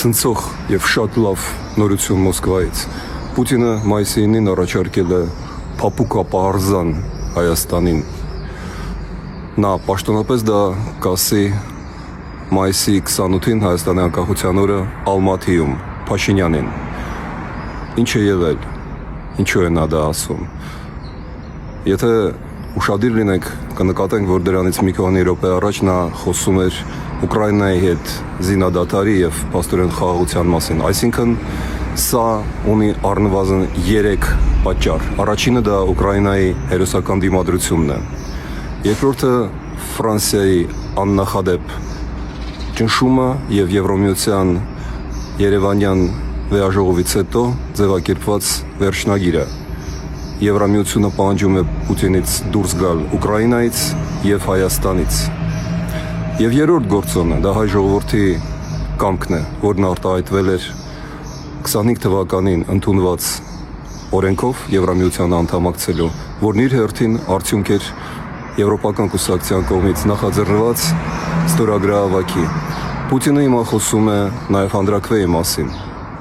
ցնցող եւ շատ լավ նորություն Մոսկվայից։ Պուտինը մայիսի 9-ին առաջարկել է փափուկապահարզան Հայաստանին։ Նա պաշտոնապես դա կասի մայիսի 28-ին Հայաստանի անկախության օրը Ալմաթիում Փաշինյանին։ Ինչ է եղել, ինչու է նա դա ասում։ Եթե ուշադիր լինենք, կնկատենք, որ դրանից մի քանի րոպե առաջ նա խոսում էր Ուկրաինայի հետ զինադադարի եւ փաստորեն խաղաղության մասին։ Այսինքն սա ունի առնվազն 3 պատճառ։ Առաջինը դա Ուկրաինայի հերոսական դիմադրությունն է։ Երկրորդը Ֆրանսիայի աննախադեպ ճնշումը եւ Եվրոմիության Երևանյան վեաժողովից հետո ձևակերպված վերջնագիրը։ Եվրամիությունը պահանջում է Պուտինից դուրս գալ Ուկրաինայից եւ Հայաստանից։ Եվ երրորդ գործոնը դա հայ ժողովրդի կամքն է, որն արտահայտվել էր 25 թվականին ընդունված օրենքով Եվրամիության անդամակցելու, որն իր հերթին արդյունք էր Եվրոպական կուսակցության կողմից նախաձեռնված ստորագրահավաքի։ Պուտինը հիմա խոսում է նաև հանրակրվեի մասին։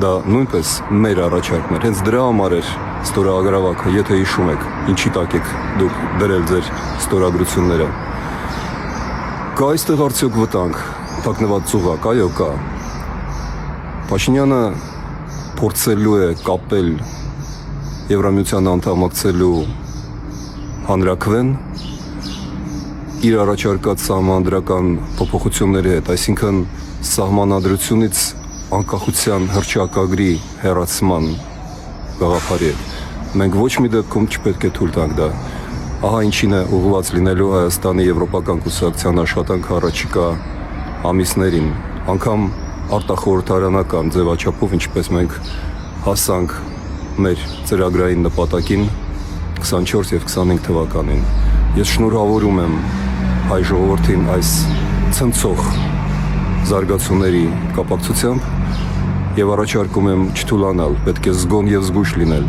Դա նույնպես մեր առաջարկն էր։ Հենց դրա համար էր ստորագրահավաքը, եթե հիշում եք, ինչի տակ եք դուք դրել ձեր ստորագրությունները։ Կա այստեղ արդյոք վտանգ, թաքնված ծուղակ, այո կա։ Փաշինյանը փորձելու է կապել Եվրամիության անդամակցելու հանրակրվեն իր առաջարկած սահմանադրական փոփոխությունների հետ, այսինքն սահմանադրությունից անկախության հռչակագրի հեռացման գաղափարի հետ։ Մենք ոչ մի դեպքում չպետք է թույլ տանք դա։ Ահա ինչին է ուղղված լինելու Հայաստանի Եվրոպական կուսակցության աշխատանքը առաջիկա ամիսներին, անգամ արտախորհրդարանական ձևաչափով, ինչպես մենք հասանք մեր ծրագրային նպատակին 24 եւ 25 թվականին։ Ես շնորհավորում եմ հայ ժողովրդին այս ցնցող զարգացումների կապակցությամբ եւ առաջարկում եմ չթուլանալ, պետք է զգոն եւ զգույշ լինել։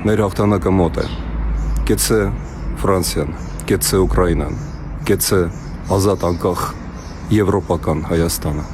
Մեր հաղթանակը մոտ է։ Կեցցե Ֆրանսիան, կեցցե Ուկրաինան, կեցցե ազատ անկախ եվրոպական Հայաստանը։